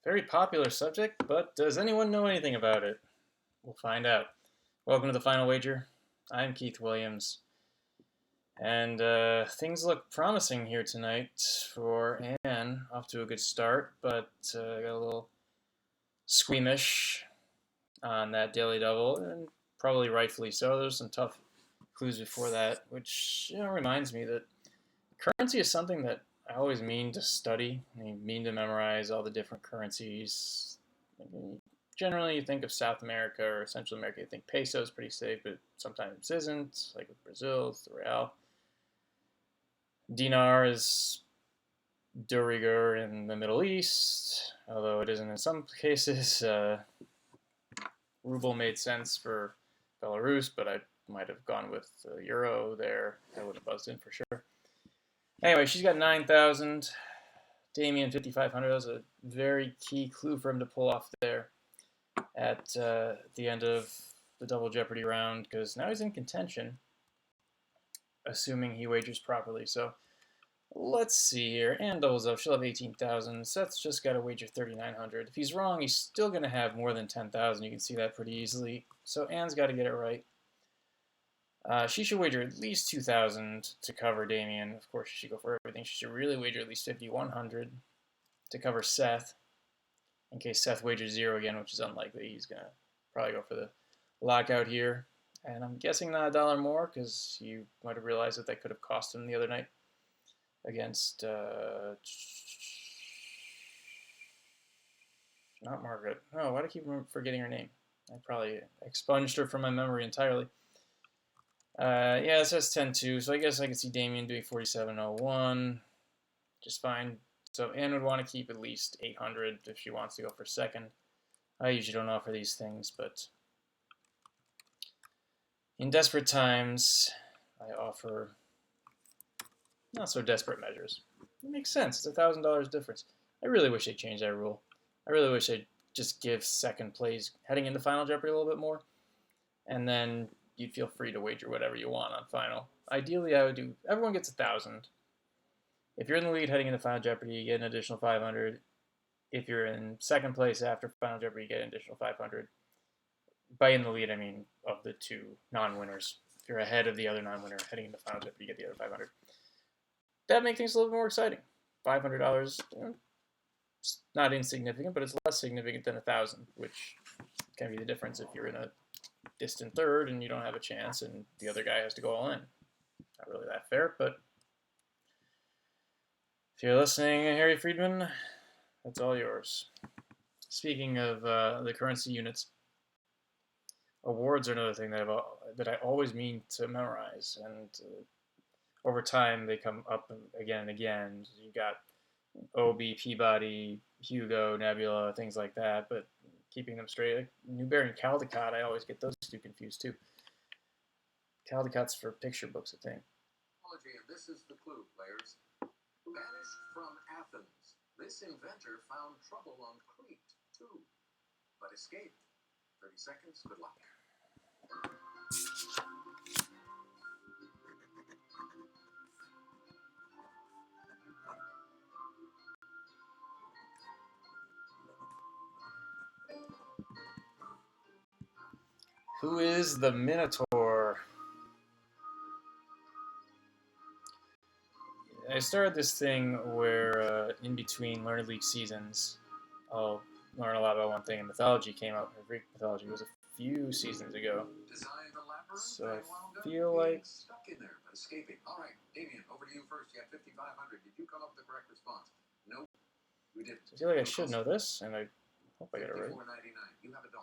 Very popular subject, but does anyone know anything about it? We'll find out. Welcome to the Final Wager. I'm Keith Williams, and things look promising here tonight for Anne. Off to a good start, but got a little squeamish on that daily double, and probably rightfully so. There's some tough clues before that, which reminds me that currency is something that I always mean to study. I mean to memorize all the different currencies. Generally, you think of South America or Central America, you think peso is pretty safe, but sometimes it isn't. Like with Brazil, it's the real. Dinar is de rigueur in the Middle East, although it isn't in some cases. Ruble made sense for Belarus, but I might have gone with the euro there. That would have buzzed in for sure. Anyway, she's got 9,000. Damien 5,500. That was a very key clue for him to pull off there at the end of the Double Jeopardy round, because now he's in contention, assuming he wagers properly. So let's see here. Anne doubles up. She'll have 18,000. Seth's just got to wager 3,900. If he's wrong, he's still going to have more than 10,000. You can see that pretty easily. So Anne's got to get it right. She should wager at least 2,000 to cover Damien. Of course, she should go for everything. She should really wager at least 5,100 to cover Seth, in case Seth wagers 0 again, which is unlikely. He's going to probably go for the lockout here. And I'm guessing not a dollar more, because you might have realized that could have cost him the other night against, not Margaret. Oh, why do I keep forgetting her name? I probably expunged her from my memory entirely. Yeah, it says 10-2, so I guess I can see Damien doing 47.01 just fine. So Anne would want to keep at least 800 if she wants to go for second. I usually don't offer these things, but in desperate times, I offer not so desperate measures. It makes sense. It's $1,000 difference. I really wish they'd change that rule. I really wish they'd just give second plays heading into Final Jeopardy a little bit more, and then you'd feel free to wager whatever you want on Final. Ideally, I would do everyone gets 1,000. If you're in the lead heading into Final Jeopardy, you get an additional 500. If you're in second place after Final Jeopardy, you get an additional 500. By in the lead, I mean of the two non-winners. If you're ahead of the other non-winner heading into Final Jeopardy, you get the other 500. That makes things a little bit more exciting. $500, it's not insignificant, but it's less significant than 1,000, which can be the difference if you're in a distant third and you don't have a chance and the other guy has to go all in. Not really that fair, but if you're listening, Harry Friedman, that's all yours. Speaking of the currency units, awards are another thing that I always mean to memorize, and over time they come up again and again. You got OB, Peabody, Hugo, Nebula, things like that, but keeping them straight. Like Newbery and Caldecott, I always get those two confused too. Caldecott's for picture books, I think. This is the clue, players. Banished from Athens, this inventor found trouble on Crete, too, but escaped. 30 seconds, good luck. Who is the Minotaur? I started this thing where in between Learned League seasons, I'll learn a lot about one thing, and mythology came out. Greek mythology was a few seasons ago. So I feel like Stuck in there, but escaping. All right, Damien, over to you first. You have 5,500. Did you come up with the correct response? Nope. We didn't. I feel like I should know this, and I hope I got it right. $54.99. You have $1.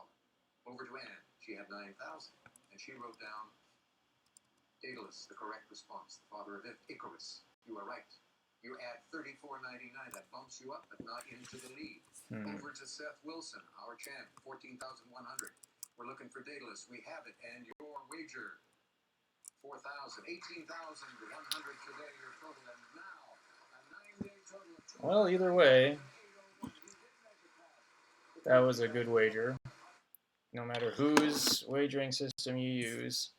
Over to Anne. She had 9,000, and she wrote down Daedalus, the correct response, the father of Icarus. You are right. You add $34.99. That bumps you up, but not into the lead. Over to Seth Wilson, our champ, 14,100. We're looking for Daedalus. We have it, and your wager, 4,000, 18,100 today. Your total, and now a 9-day total of. Well, either way, that was a good wager. No matter whose wagering system you use.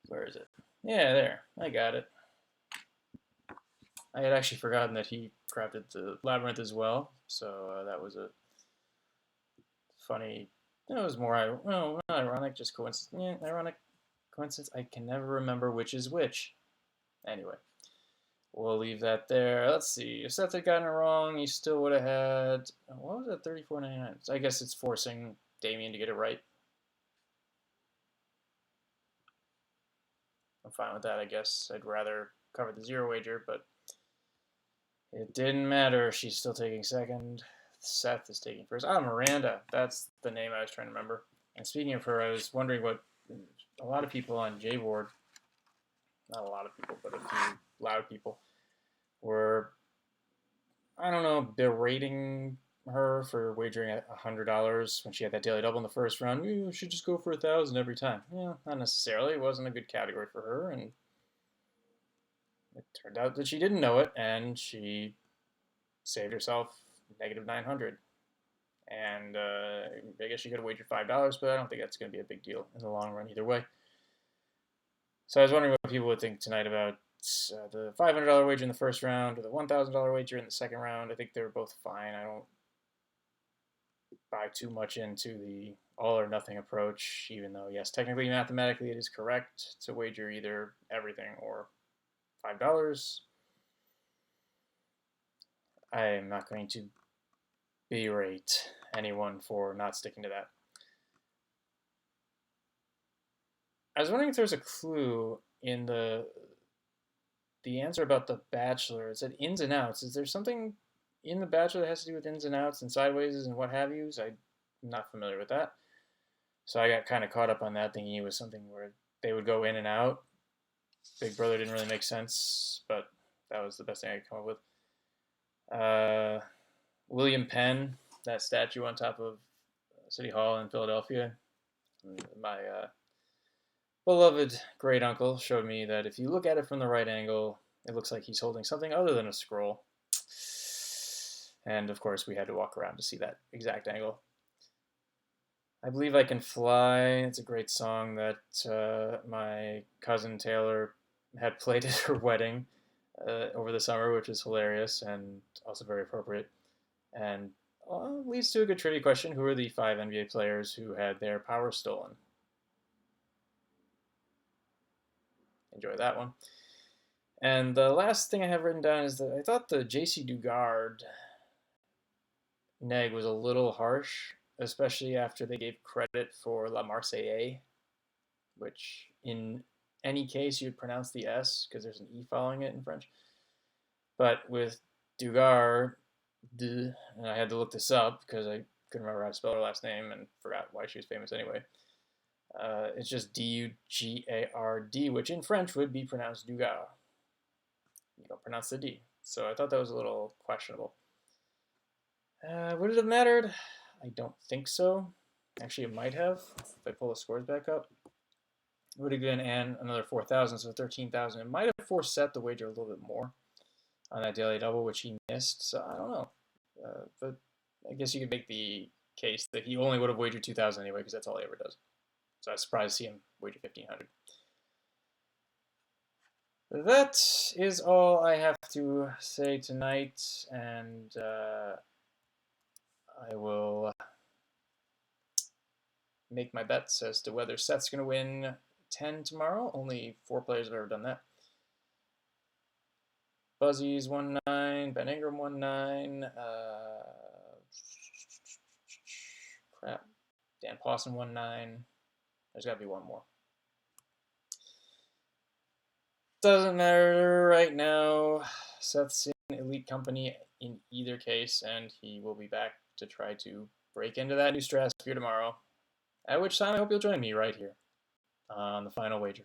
Where is it? Yeah, there. I got it. I had actually forgotten that he crafted the labyrinth as well, so that was a funny. It was more, well, not ironic, just coincidence. Yeah, ironic coincidence. I can never remember which is which. Anyway, we'll leave that there. Let's see. If Seth had gotten it wrong, he still would have had, what was it, 34.99? So I guess it's forcing Damien to get it right. I'm fine with that, I guess. I'd rather cover the zero wager, but it didn't matter. She's still taking second. Seth is taking first. Ah, Miranda. That's the name I was trying to remember. And speaking of her, I was wondering what a lot of people on J-Board, not a lot of people, but a few loud people, were, I don't know, berating her for wagering $100 when she had that daily double in the first round. You should just go for 1,000 every time. Yeah, not necessarily. It wasn't a good category for her, and it turned out that she didn't know it, and she saved herself negative 900. And I guess she could have wagered $5, but I don't think that's going to be a big deal in the long run either way. So I was wondering what people would think tonight about the $500 wager in the first round or the $1,000 wager in the second round. I think they were both fine. I don't buy too much into the all or nothing approach, even though, yes, technically, mathematically, it is correct to wager either everything or $5. I am not going to berate anyone for not sticking to that. I was wondering if there's a clue in the answer about the Bachelor. It said ins and outs. Is there something in the Bachelor that has to do with ins and outs and sideways and what have yous? I'm not familiar with that. So I got kind of caught up on that, thinking it was something where they would go in and out. Big Brother didn't really make sense, but that was the best thing I could come up with. William Penn, that statue on top of City Hall in Philadelphia. My beloved great uncle showed me that if you look at it from the right angle, it looks like he's holding something other than a scroll. And of course, we had to walk around to see that exact angle. I Believe I Can Fly. It's a great song that my cousin Taylor had played at her wedding over the summer, which is hilarious and also very appropriate. And leads to a good trivia question. Who are the 5 NBA players who had their power stolen? Enjoy that one. And the last thing I have written down is that I thought the JC Dugard neg was a little harsh, especially after they gave credit for La Marseillaise, which in any case you'd pronounce the S because there's an E following it in French. But with Dugard, and I had to look this up because I couldn't remember how to spell her last name and forgot why she was famous anyway. It's just D-U-G-A-R-D, which in French would be pronounced Dugard. You don't pronounce the D. So I thought that was a little questionable. Would it have mattered? I don't think so. Actually, it might have if I pull the scores back up. It would have given Anne another 4,000, so 13,000. It might have forced Seth to wager a little bit more on that daily double, which he missed. So I don't know. But I guess you could make the case that he only would have wagered 2,000 anyway, because that's all he ever does. So I was surprised to see him wager 1,500. That is all I have to say tonight, and I will make my bets as to whether Seth's going to win 10 tomorrow. Only 4 players have ever done that. Buzzy's 1-9, Ben Ingram 1-9, crap, Dan Pawson 1-9. There's got to be one more. Doesn't matter right now. Seth's in elite company in either case, and he will be back to try to break into that new stratosphere tomorrow. At which time I hope you'll join me right here on the Final Wager.